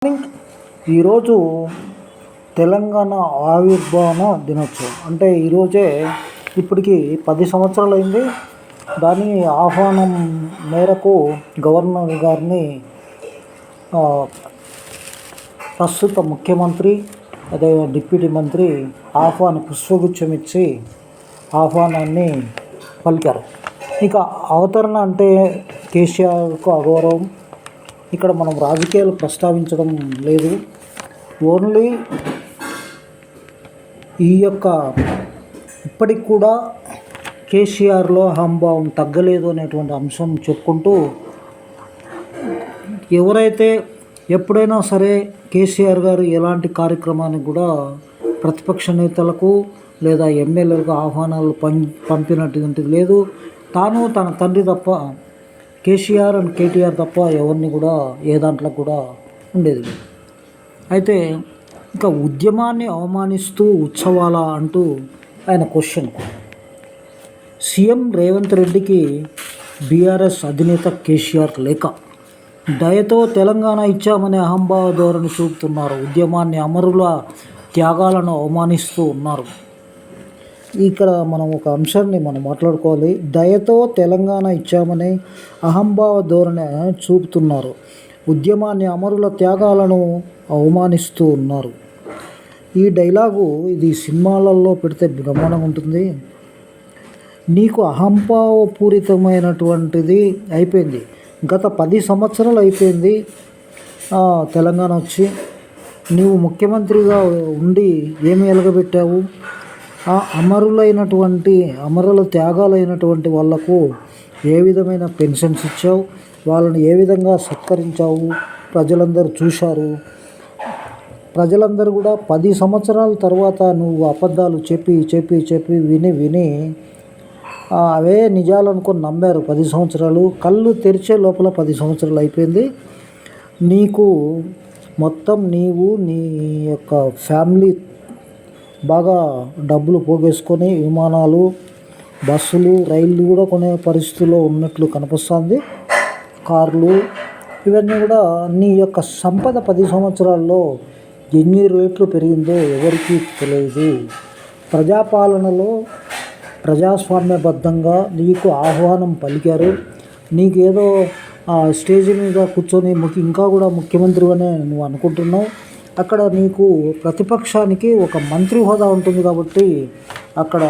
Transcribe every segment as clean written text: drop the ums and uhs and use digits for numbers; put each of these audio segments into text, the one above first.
ఈరోజు తెలంగాణ ఆవిర్భావ దినోత్సవం. అంటే ఈరోజే ఇప్పటికి 10 సంవత్సరాలైంది. దాని ఆహ్వానం మేరకు గవర్నర్ గారిని ప్రస్తుత ముఖ్యమంత్రి అదే డిప్యూటీ మంత్రి పుష్పగుచ్చం ఇచ్చి ఆహ్వానాన్ని పలికారు. ఇక అవతరణ అంటే కేసీఆర్కు అగౌరవం. ఇక్కడ మనం రాజకీయాలు ప్రస్తావించడం లేదు. ఓన్లీ ఈ యొక్క ఇప్పటికి కూడా కేసీఆర్లో అహంభావం తగ్గలేదు అనేటువంటి అంశం చెప్పుకుంటూ, ఎవరైతే ఎప్పుడైనా సరే కేసీఆర్ గారు ఎలాంటి కార్యక్రమానికి కూడా ప్రతిపక్ష నేతలకు లేదా ఎమ్మెల్యేలకు ఆహ్వానాలు పంపినటువంటిది లేదు. తాను తన తండ్రి తప్ప కేసీఆర్ అండ్ కేటీఆర్ తప్ప ఎవరిని కూడా ఏ దాంట్లో కూడా ఉండేది లేదు. అయితే ఇంకా ఉద్యమాన్ని అవమానిస్తూ ఉత్సవాల అంటూ ఆయన క్వశ్చన్. సీఎం రేవంత్ రెడ్డికి బీఆర్ఎస్ అధినేత కేసీఆర్ లేఖ. దయతో తెలంగాణ ఇచ్చామనే అహంభావ ధోరణి చూపుతున్నారు. ఉద్యమాన్ని అమరుల త్యాగాలను అవమానిస్తూ ఉన్నారు. ఇక్కడ మనం ఒక అంశాన్ని మనం మాట్లాడుకోవాలి. దయతో తెలంగాణ ఇచ్చామనే అహంభావ ధోరణి చూపుతున్నారు. ఉద్యమాన్ని అమరుల త్యాగాలను అవమానిస్తూ ఉన్నారు. ఈ డైలాగు ఇది సినిమాలలో పెడితే బ్రహ్మాండంగా ఉంటుంది. నీకు అహంభావపూరితమైనటువంటిది అయిపోయింది. గత 10 సంవత్సరాలు అయిపోయింది తెలంగాణ వచ్చి. నీవు ముఖ్యమంత్రిగా ఉండి ఏమి ఎలగబెట్టావు? అమరుల త్యాగాలైనటువంటి వాళ్లకు ఏ విధమైన పెన్షన్స్ ఇచ్చావు? వాళ్ళని ఏ విధంగా సత్కరించావు? ప్రజలందరూ చూశారు. ప్రజలందరూ కూడా 10 సంవత్సరాల తర్వాత నువ్వు అబద్ధాలు చెప్పి విని అవే నిజాలు అనుకొని నమ్మారు. 10 సంవత్సరాలు కళ్ళు తెరిచే లోపల 10 సంవత్సరాలు అయిపోయింది. నీకు మొత్తం నీవు నీ యొక్క ఫ్యామిలీ బాగా డబ్బులు పోగేసుకొని విమానాలు, బస్సులు, రైళ్ళు కూడా కొనే పరిస్థితుల్లో ఉన్నట్లు కనిపిస్తుంది. కార్లు, ఇవన్నీ కూడా నీ యొక్క సంపద 10 సంవత్సరాల్లో ఎన్ని రేట్లు పెరిగిందో ఎవరికీ తెలియదు. ప్రజాపాలనలో ప్రజాస్వామ్యబద్ధంగా నీకు ఆహ్వానం పలికారు. నీకేదో స్టేజ్ మీద కూర్చొని ఇంకా కూడా ముఖ్యమంత్రి అనే నువ్వు అనుకుంటున్నావు. అక్కడ నీకు ప్రతిపక్షానికి ఒక మంత్రి హోదా ఉంటుంది కాబట్టి అక్కడ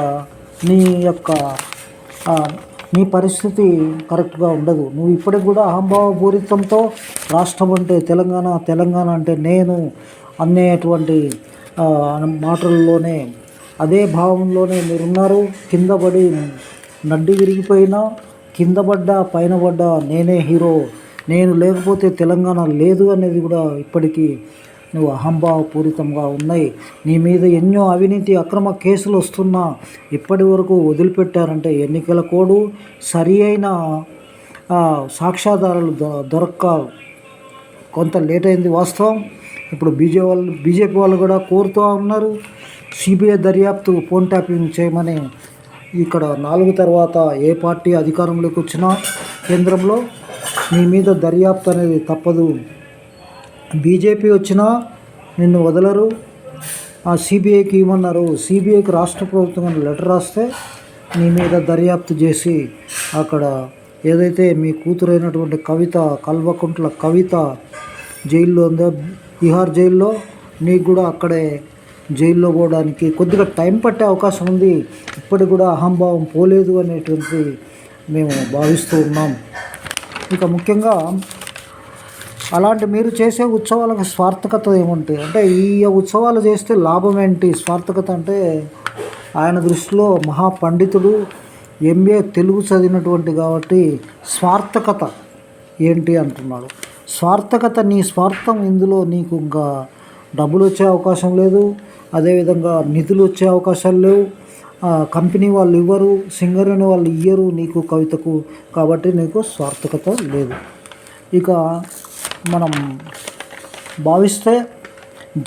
నీ పరిస్థితి కరెక్ట్గా ఉండదు. నువ్వు ఇప్పటికి కూడా అహంభావపూరితంతో రాష్ట్రం అంటే తెలంగాణ అంటే నేను అనేటువంటి మాటల్లోనే అదే భావంలోనే మీరున్నారు. కింద పడి నడ్డి విరిగిపోయినా కింద పడ్డా పైన పడ్డా నేనే హీరో, నేను లేకపోతే తెలంగాణ లేదు అనేది కూడా ఇప్పటికీ నువ్వు అహంభావపూరితంగా ఉన్నాయి. నీ మీద ఎన్నో అవినీతి అక్రమ కేసులు వస్తున్నా ఇప్పటి వరకు వదిలిపెట్టారంటే ఎన్నికల కోడ్ సరి అయిన సాక్ష్యాధారాలు దొరక్క కొంత లేట్ అయింది వాస్తవం. ఇప్పుడు బీజేపీ వాళ్ళు కూడా కోరుతూ ఉన్నారు సిబిఐ దర్యాప్తు ఫోన్ ట్యాపింగ్ చేయమని. ఇక్కడ 4 తర్వాత ఏ పార్టీ అధికారంలోకి వచ్చినా కేంద్రంలో నీ మీద దర్యాప్తు అనేది తప్పదు. బీజేపీ వచ్చినా నిన్ను వదలరు. సిబిఐకి ఇవ్వమన్నారు. సిబిఐకి రాష్ట్ర ప్రభుత్వం లెటర్ రాస్తే నీ మీద దర్యాప్తు చేసి అక్కడ ఏదైతే మీ కూతురైనటువంటి కల్వకుంట్ల కవిత జైల్లో ఉందో బీహార్ జైల్లో, నీకు కూడా అక్కడే జైల్లో పోవడానికి కొద్దిగా టైం పట్టే అవకాశం ఉంది. ఇప్పటికి కూడా అహంభావం పోలేదు అనేటువంటి మేము భావిస్తూ ఉన్నాం. ఇక ముఖ్యంగా అలాంటి మీరు చేసే ఉత్సవాలకు స్వార్థకత ఏముంటాయి అంటే, ఈ ఉత్సవాలు చేస్తే లాభం ఏంటి? స్వార్థకత అంటే ఆయన దృష్టిలో మహాపండితుడు, ఎంఏ తెలుగు చదివినటువంటి కాబట్టి స్వార్థకత ఏంటి అంటున్నాడు. స్వార్థకత నీ స్వార్థం. ఇందులో నీకు ఇంకా డబ్బులు వచ్చే అవకాశం లేదు, అదేవిధంగా నిధులు వచ్చే అవకాశాలు లేవు. కంపెనీ వాళ్ళు ఇవ్వరు, సింగర్ అనే వాళ్ళు ఇయ్యరు నీకు కవితకు, కాబట్టి నీకు స్వార్థకత లేదు. ఇక మనం భావిస్తే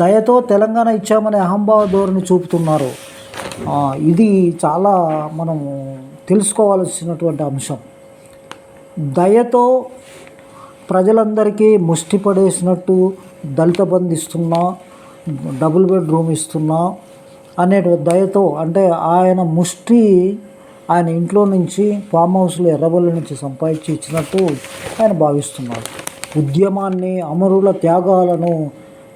దయతో తెలంగాణ ఇచ్చామనే అహంభావ ధోరణి చూపుతున్నారు. ఇది చాలా మనము తెలుసుకోవాల్సినటువంటి అంశం. దయతో ప్రజలందరికీ ముష్టి పడేసినట్టు దళిత బంధు ఇస్తున్నా, డబుల్ బెడ్రూమ్ ఇస్తున్నా అనే దయతో, అంటే ఆయన ఇంట్లో నుంచి ఫామ్ హౌస్లో ఎర్రబెల్లి నుంచి సంపాదించి ఇచ్చినట్టు ఆయన భావిస్తున్నారు. ఉద్యమాన్ని, అమరుల త్యాగాలను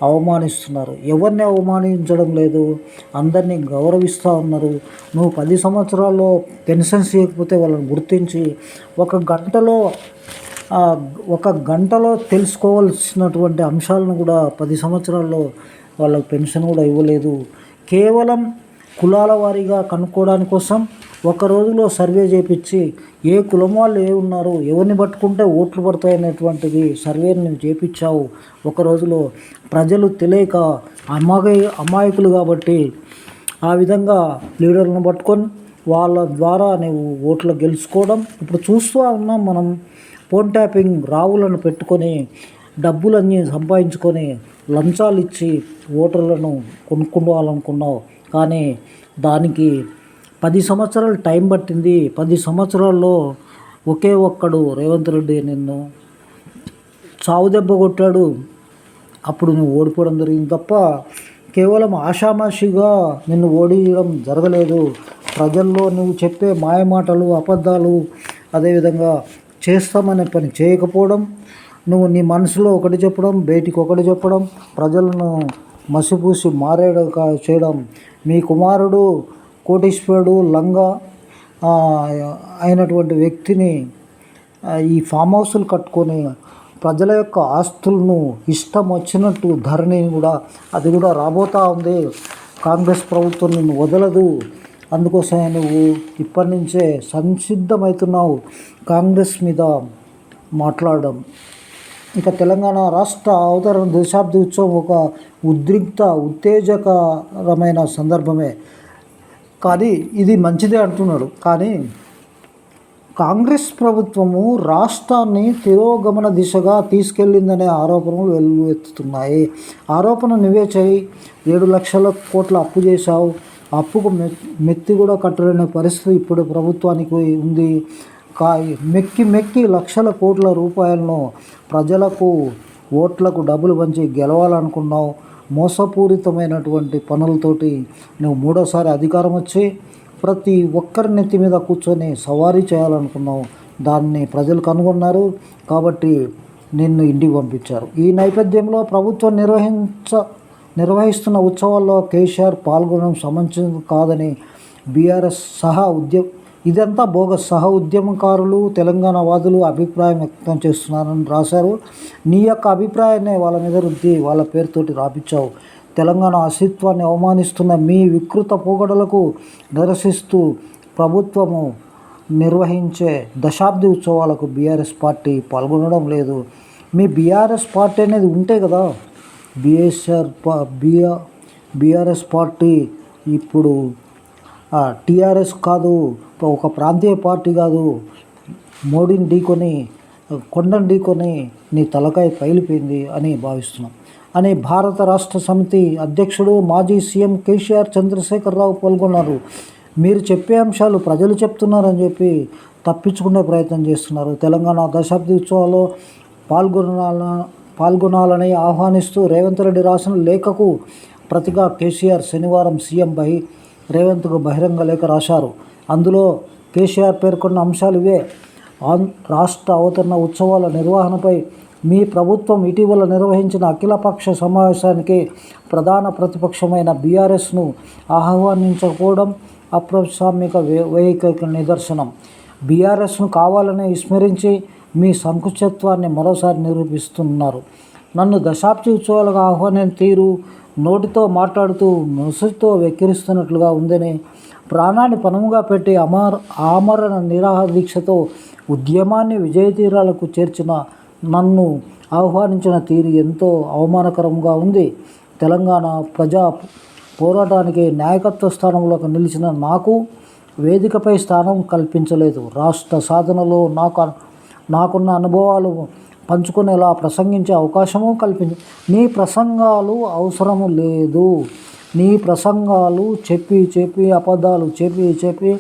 అవమానిస్తున్నారు. ఎవరిని అవమానించడం లేదు, అందరినీ గౌరవిస్తూ ఉన్నారు. నువ్వు 10 సంవత్సరాల్లో పెన్షన్స్ ఇవ్వకపోతే వాళ్ళని గుర్తించి ఒక గంటలో తెలుసుకోవాల్సినటువంటి అంశాలను కూడా 10 సంవత్సరాల్లో వాళ్ళకి పెన్షన్ కూడా ఇవ్వలేదు. కేవలం కులాల వారీగా కనుక్కోవడానికి కోసం ఒక రోజులో సర్వే చేపించి ఏ కులం వాళ్ళు ఉన్నారు, ఎవరిని పట్టుకుంటే ఓట్లు పడతాయనేటువంటిది సర్వేని చేపించావు ఒక రోజులో. ప్రజలు తెలియక అమాయకులు కాబట్టి ఆ విధంగా లీడర్లను పట్టుకొని వాళ్ళ ద్వారా నువ్వు ఓట్లు గెలుచుకోవడం ఇప్పుడు చూస్తూ ఉన్నాం మనం. ఫోన్ ట్యాపింగ్ రావులను పెట్టుకొని డబ్బులన్నీ సంపాదించుకొని లంచాలు ఇచ్చి ఓటర్లను కొనుక్కోవాలనుకున్నావు. కానీ దానికి 10 సంవత్సరాలు టైం పట్టింది. 10 సంవత్సరాల్లో ఒకే ఒక్కడు రేవంత్ రెడ్డి నిన్ను చావు దెబ్బ కొట్టాడు. అప్పుడు నువ్వు ఓడిపోవడం జరిగింది తప్ప కేవలం ఆషామాషిగా నిన్ను ఓడియడం జరగలేదు. ప్రజల్లో నువ్వు చెప్పే మాయమాటలు, అబద్ధాలు, అదేవిధంగా చేస్తామనే పని చేయకపోవడం, నువ్వు నీ మనసులో ఒకటి చెప్పడం, బయటికి ఒకటి చెప్పడం, ప్రజలను మసిపూసి మారేడు చేయడం. మీ కుమారుడు కోటీశ్వరుడు లంగా అయినటువంటి వ్యక్తిని ఈ ఫామ్ హౌస్లు కట్టుకొని ప్రజల యొక్క ఆస్తులను ఇష్టం వచ్చినట్టు ధరణిని కూడా, అది కూడా రాబోతూ ఉంది. కాంగ్రెస్ ప్రభుత్వం నిన్ను వదలదు. అందుకోసమే నువ్వు ఇప్పటి నుంచే సంసిద్ధమవుతున్నావు కాంగ్రెస్ మీద మాట్లాడడం. ఇక తెలంగాణ రాష్ట్ర అవతరణ దశాబ్ది ఉత్సవం ఒక ఉత్తేజకరమైన సందర్భమే. కానీ ఇది మంచిదే అంటున్నాడు. కానీ కాంగ్రెస్ ప్రభుత్వము రాష్ట్రాన్ని తిరోగమన దిశగా తీసుకెళ్లిందనే ఆరోపణలు వెల్లువెత్తుతున్నాయి. ఆరోపణ నువ్వే చేయి. 7 లక్షల కోట్ల అప్పు చేశావు. అప్పుకు మెత్తి కూడా కట్టలేని పరిస్థితి ఇప్పుడు ప్రభుత్వానికి ఉంది. మెక్కి లక్షల కోట్ల రూపాయలను ప్రజలకు ఓట్లకు డబ్బులు పంచి గెలవాలనుకున్నావు. మోసపూరితమైనటువంటి పనులతోటి నువ్వు 3వసారి అధికారం వచ్చి ప్రతి ఒక్కరి నెత్తి మీద కూర్చొని సవారీ చేయాలనుకున్నావు. దాన్ని ప్రజలు కనుగొన్నారు కాబట్టి నిన్ను ఇంటికి పంపించారు. ఈ నేపథ్యంలో ప్రభుత్వం నిర్వహిస్తున్న ఉత్సవాల్లో కేసీఆర్ పాల్గొనడం సమంజసం కాదని బీఆర్ఎస్ ఇదంతా బోగస్ ఉద్యమకారులు, తెలంగాణ వాదులు అభిప్రాయం వ్యక్తం చేస్తున్నారని రాశారు. నీ యొక్క అభిప్రాయాన్ని వాళ్ళ మీద రుద్ది వాళ్ళ పేరుతోటి రాపించావు. తెలంగాణ అస్తిత్వాన్ని అవమానిస్తున్న మీ వికృత పోగడలకు నిరసిస్తూ ప్రభుత్వము నిర్వహించే దశాబ్ది ఉత్సవాలకు బీఆర్ఎస్ పార్టీ పాల్గొనడం లేదు. మీ బీఆర్ఎస్ పార్టీ అనేది ఉంటే కదా, బీఆర్ఎస్ పార్టీ ఇప్పుడు టీఆర్ఎస్ కాదు, ఒక ప్రాంతీయ పార్టీ కాదు. మోడీని ఢీకొని, కొండను ఢీకొని నీ తలకాయ పైలిపోయింది అని భావిస్తున్నాం అని భారత రాష్ట్ర సమితి అధ్యక్షుడు మాజీ సీఎం కేసీఆర్ చంద్రశేఖరరావు పాల్గొన్నారు. మీరు చెప్పే అంశాలు ప్రజలు చెప్తున్నారని చెప్పి తప్పించుకునే ప్రయత్నం చేస్తున్నారు. తెలంగాణ దశాబ్ది ఉత్సవాల్లో పాల్గొనాలని ఆహ్వానిస్తూ రేవంత్ రెడ్డి రాసిన లేఖకు ప్రతిగా కేసీఆర్ శనివారం సీఎం రేవంత్కు బహిరంగ లేఖ రాశారు. అందులో కేసీఆర్ పేర్కొన్న అంశాలు ఇవే. రాష్ట్ర అవతరణ ఉత్సవాల నిర్వహణపై మీ ప్రభుత్వం ఇటీవల నిర్వహించిన అఖిలపక్ష సమావేశానికి ప్రధాన ప్రతిపక్షమైన బీఆర్ఎస్ను ఆహ్వానించకపోవడం అప్రజాస్వామిక వైఖరికి నిదర్శనం. బీఆర్ఎస్ను కావాలని విస్మరించి మీ సంకుచిత్వాన్ని మరోసారి నిరూపిస్తున్నారు. నన్ను దశాబ్ది ఉత్సవాలకు ఆహ్వానం తీరు నోటితో మాట్లాడుతూ నొసటితో వెక్కిరిస్తున్నట్లుగా ఉందని, ప్రాణాన్ని పణముగా పెట్టి ఆమరణ నిరాహార దీక్షతో ఉద్యమాన్ని విజయతీరాలకు చేర్చిన నన్ను ఆహ్వానించిన తీరు ఎంతో అవమానకరంగా ఉంది. తెలంగాణ ప్రజా పోరాటానికి నాయకత్వ స్థానంలోకి నిలిచిన నాకు వేదికపై స్థానం కల్పించలేదు. రాష్ట్ర సాధనలో నాకున్న అనుభవాలు పంచుకునేలా ప్రసంగించే అవకాశము నీ ప్రసంగాలు అవసరము లేదు. నీ ప్రసంగాలు చెప్పి అబద్ధాలు చెప్పి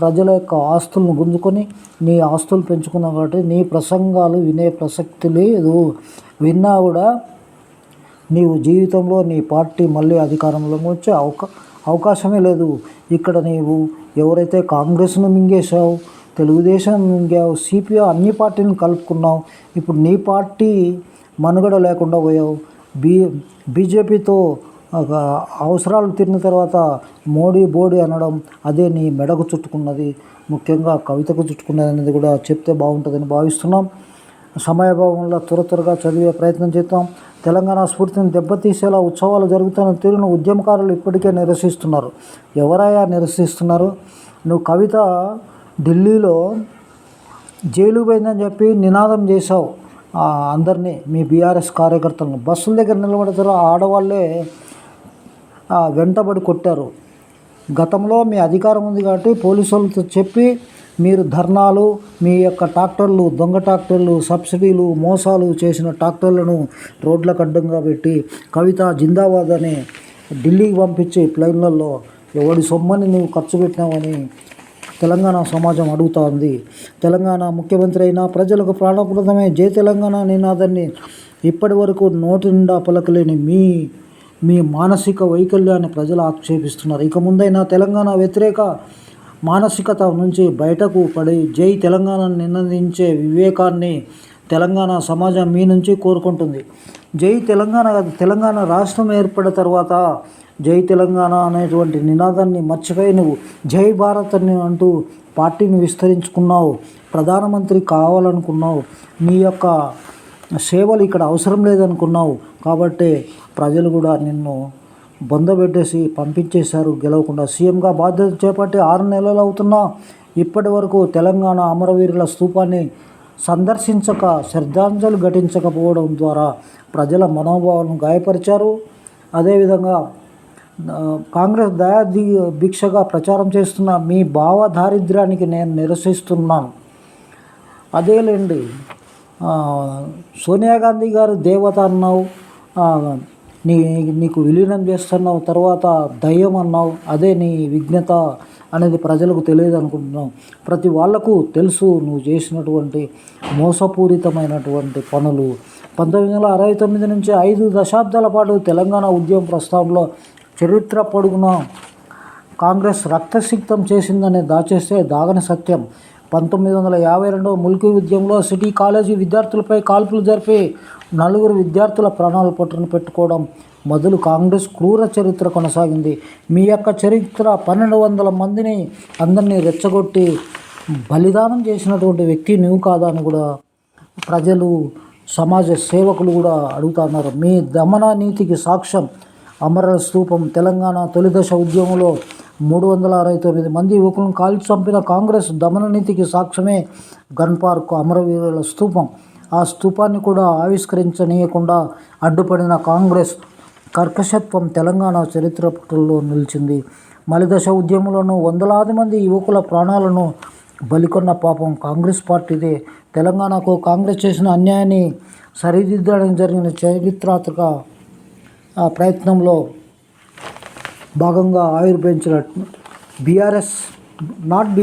ప్రజల యొక్క ఆస్తులను గుంజుకొని నీ ఆస్తులు పెంచుకున్నావు కాబట్టి నీ ప్రసంగాలు వినే ప్రసక్తి లేదు. విన్నా కూడా నీవు జీవితంలో నీ పార్టీ మళ్ళీ అధికారంలోకి వచ్చే అవకాశమే లేదు. ఇక్కడ నీవు ఎవరైతే కాంగ్రెస్ను మింగేశావు, తెలుగుదేశం మింగావు, సిపిఐ అన్ని పార్టీలను కలుపుకున్నావు. ఇప్పుడు నీ పార్టీ మనుగడ లేకుండా పోయావు. బీజేపీతో అవసరాలు తీరిన తర్వాత బోడీ అనడం అదే నీ మెడకు చుట్టుకున్నది, ముఖ్యంగా కవితకు చుట్టుకున్నది అనేది కూడా చెప్తే బాగుంటుందని భావిస్తున్నాం. సమయభావంలో త్వరగా చదివే ప్రయత్నం చేద్దాం. తెలంగాణ స్ఫూర్తిని దెబ్బతీసేలా ఉత్సవాలు జరుగుతున్న తీరును ఉద్యమకారులు ఇప్పటికే నిరసిస్తున్నారు. ఎవరయ్యా నిరసిస్తున్నారు? నువ్వు కవిత ఢిల్లీలో జైలు పోయిందని చెప్పి నినాదం చేశావు. అందరినీ మీ బీఆర్ఎస్ కార్యకర్తలను బస్సుల దగ్గర నిలబడతారు, ఆడవాళ్ళే వెంటబడి కొట్టారు. గతంలో మీ అధికారం ఉంది కాబట్టి పోలీసులతో చెప్పి మీరు ధర్నాలు, మీ యొక్క ట్రాక్టర్లు, దొంగ ట్రాక్టర్లు, సబ్సిడీలు, మోసాలు చేసిన ట్రాక్టర్లను రోడ్లకు అడ్డంగా పెట్టి కవిత జిందాబాద్ అని ఢిల్లీకి పంపించి ప్లైన్లలో ఎవడి సొమ్మని నువ్వు ఖర్చు పెట్టినావని తెలంగాణ సమాజం అడుగుతూ ఉంది. తెలంగాణ ముఖ్యమంత్రి అయినా ప్రజలకు ప్రాణప్రదమే జై తెలంగాణ నినాదాన్ని ఇప్పటి వరకు నోటి నిండా పలకలేని మీ మానసిక వైకల్యాన్ని ప్రజలు ఆక్షేపిస్తున్నారు. ఇక ముందైనా తెలంగాణ వ్యతిరేక మానసికత నుంచి బయటకు పడి జై తెలంగాణ నినదించే వివేకాన్ని తెలంగాణ సమాజం మీ నుంచి కోరుకుంటుంది. జై తెలంగాణ కాదు, తెలంగాణ రాష్ట్రం ఏర్పడిన తర్వాత జై తెలంగాణ అనేటువంటి నినాదాన్ని మర్చిపోయి నువ్వు జై భారత్ అని అంటూ పార్టీని విస్తరించుకున్నావు, ప్రధానమంత్రి కావాలనుకున్నావు, నీ యొక్క సేవలు ఇక్కడ అవసరం లేదనుకున్నావు. కాబట్టి ప్రజలు కూడా నిన్ను బొందబెట్టేసి పంపించేశారు గెలవకుండా. సీఎంగా బాధ్యత చేపట్టి 6 నెలలు అవుతున్నా ఇప్పటి వరకు తెలంగాణ అమరవీరుల స్తూపాన్ని సందర్శించక శ్రద్ధాంజలి ఘటించకపోవడం ద్వారా ప్రజల మనోభావాలను గాయపరిచారు. అదేవిధంగా కాంగ్రెస్ భిక్షగా ప్రచారం చేస్తున్న మీ భావ దారిద్ర్యానికి నేను నిరసిస్తున్నాను. అదేలేండి, సోనియా గాంధీ గారు దేవత అన్నావు, నీకు విలీనం చేస్తున్నావు, తర్వాత దయ్యం అన్నావు, అదే నీ విఘ్నత అనేది ప్రజలకు తెలియదు అనుకుంటున్నావు. ప్రతి వాళ్లకు తెలుసు నువ్వు చేసినటువంటి మోసపూరితమైనటువంటి పనులు. 1969 నుంచి 5 దశాబ్దాల పాటు తెలంగాణ ఉద్యమ ప్రస్థానంలో చరిత్ర పొడుగున కాంగ్రెస్ రక్తసిక్తం చేసిందని దాచేస్తే దాగని సత్యం. 1952 ముల్కీ ఉద్యమంలో సిటీ కాలేజీ విద్యార్థులపై కాల్పులు జరిపి 4 విద్యార్థుల ప్రాణాలు పట్టున పెట్టుకోవడం మొదలు కాంగ్రెస్ క్రూర చరిత్ర కొనసాగింది. మీ యొక్క చరిత్ర 1200 మందిని అందరినీ రెచ్చగొట్టి బలిదానం చేసినటువంటి వ్యక్తి నువ్వు కాదా అని కూడా ప్రజలు, సమాజ సేవకులు కూడా అడుగుతున్నారు. మీ దమన నీతికి సాక్ష్యం అమరుల స్తూపం. తెలంగాణ తొలిదశ ఉద్యమంలో 369 మంది యువకులను కాల్చి చంపిన కాంగ్రెస్ దమన నీతికి సాక్ష్యమే గన్ పార్క్ అమరవీరుల స్తూపం. ఆ స్తూపాన్ని కూడా ఆవిష్కరించనీయకుండా అడ్డుపడిన కాంగ్రెస్ కర్కశత్వం తెలంగాణ చరిత్ర పుటల్లో నిలిచింది. మలిదశ ఉద్యమంలోనూ వందలాది మంది యువకుల ప్రాణాలను బలికొన్న పాపం కాంగ్రెస్ పార్టీదే. తెలంగాణకు కాంగ్రెస్ చేసిన అన్యాయాన్ని సరిదిద్దడానికి జరిగిన చరిత్రాత్మక ప్రయత్నంలో భాగంగా ఆవిర్భవించిన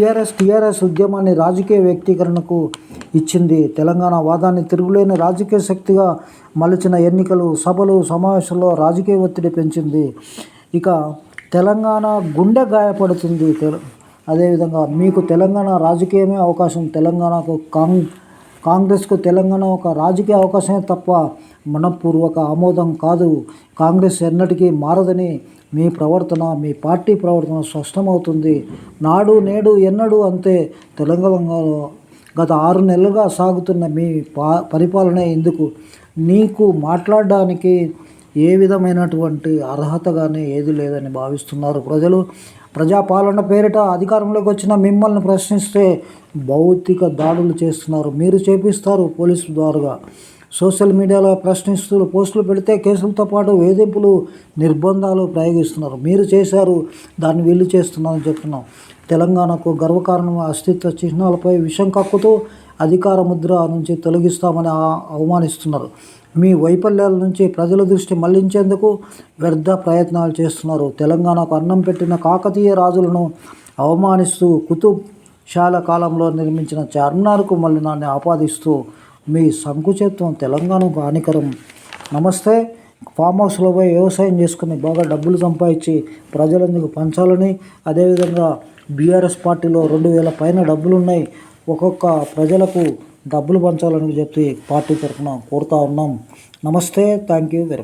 టీఆర్ఎస్ ఉద్యమాన్ని రాజకీయ వ్యక్తీకరణకు ఇచ్చింది. తెలంగాణ వాదాన్ని తిరుగులేని రాజకీయ శక్తిగా మలిచిన ఎన్నికలు, సభలు, సమావేశాల్లో రాజకీయ ఒత్తిడి పెంచింది. ఇక తెలంగాణ గుండె గాయపడుతుంది. అదేవిధంగా మీకు తెలంగాణ రాజకీయమే అవకాశం. తెలంగాణకు కాంగ్రెస్కు తెలంగాణ ఒక రాజకీయ అవకాశమే తప్ప మనపూర్వక ఆమోదం కాదు. కాంగ్రెస్ ఎన్నటికీ మారదని మీ ప్రవర్తన, మీ పార్టీ ప్రవర్తన స్పష్టమవుతుంది. నాడు నేడు ఎన్నడూ అంతే. తెలంగాణలో గత 6 నెలలుగా సాగుతున్న మీ పరిపాలన ఎందుకు? నీకు మాట్లాడడానికి ఏ విధమైనటువంటి అర్హత కానీ ఏది లేదని భావిస్తున్నారు ప్రజలు. ప్రజాపాలన పేరిట అధికారంలోకి వచ్చిన మిమ్మల్ని ప్రశ్నిస్తే భౌతిక దాడులు చేస్తున్నారు, మీరు చేపిస్తారు పోలీసుల ద్వారా. సోషల్ మీడియాలో ప్రశ్నిస్తూ పోస్టులు పెడితే కేసులతో పాటు వేధింపులు, నిర్బంధాలు ప్రయోగిస్తున్నారు. మీరు చేశారు, దాన్ని వీళ్ళు చేస్తున్నారని చెప్తున్నాం. తెలంగాణకు గర్వకారణం అస్తిత్వ చిహ్నాలపై విషం కక్కుతూ అధికార ముద్ర నుంచి తొలగిస్తామని అవమానిస్తున్నారు. మీ వైఫల్యాల నుంచి ప్రజల దృష్టి మళ్లించేందుకు వ్యర్థ ప్రయత్నాలు చేస్తున్నారు. తెలంగాణకు అన్నం పెట్టిన కాకతీయ రాజులను అవమానిస్తూ కుతుబ్ షాల కాలంలో నిర్మించిన చార్మినార్కు మలినాన్ని ఆపాదిస్తూ మీ సంకుచిత్వం తెలంగాణకు హానికరం. నమస్తే, ఫామ్ హౌస్లో పోయి వ్యవసాయం చేసుకుని బాగా డబ్బులు సంపాదించి ప్రజలందుకు పంచాలని, అదేవిధంగా బీఆర్ఎస్ పార్టీలో 2000 పైన డబ్బులు ఉన్నాయి, ఒక్కొక్క ప్రజలకు డబ్బులు పంచాలని చెప్పి పార్టీ తరఫున కోరుతా ఉన్నాం. నమస్తే, థ్యాంక్ యూ వెరీ మచ్.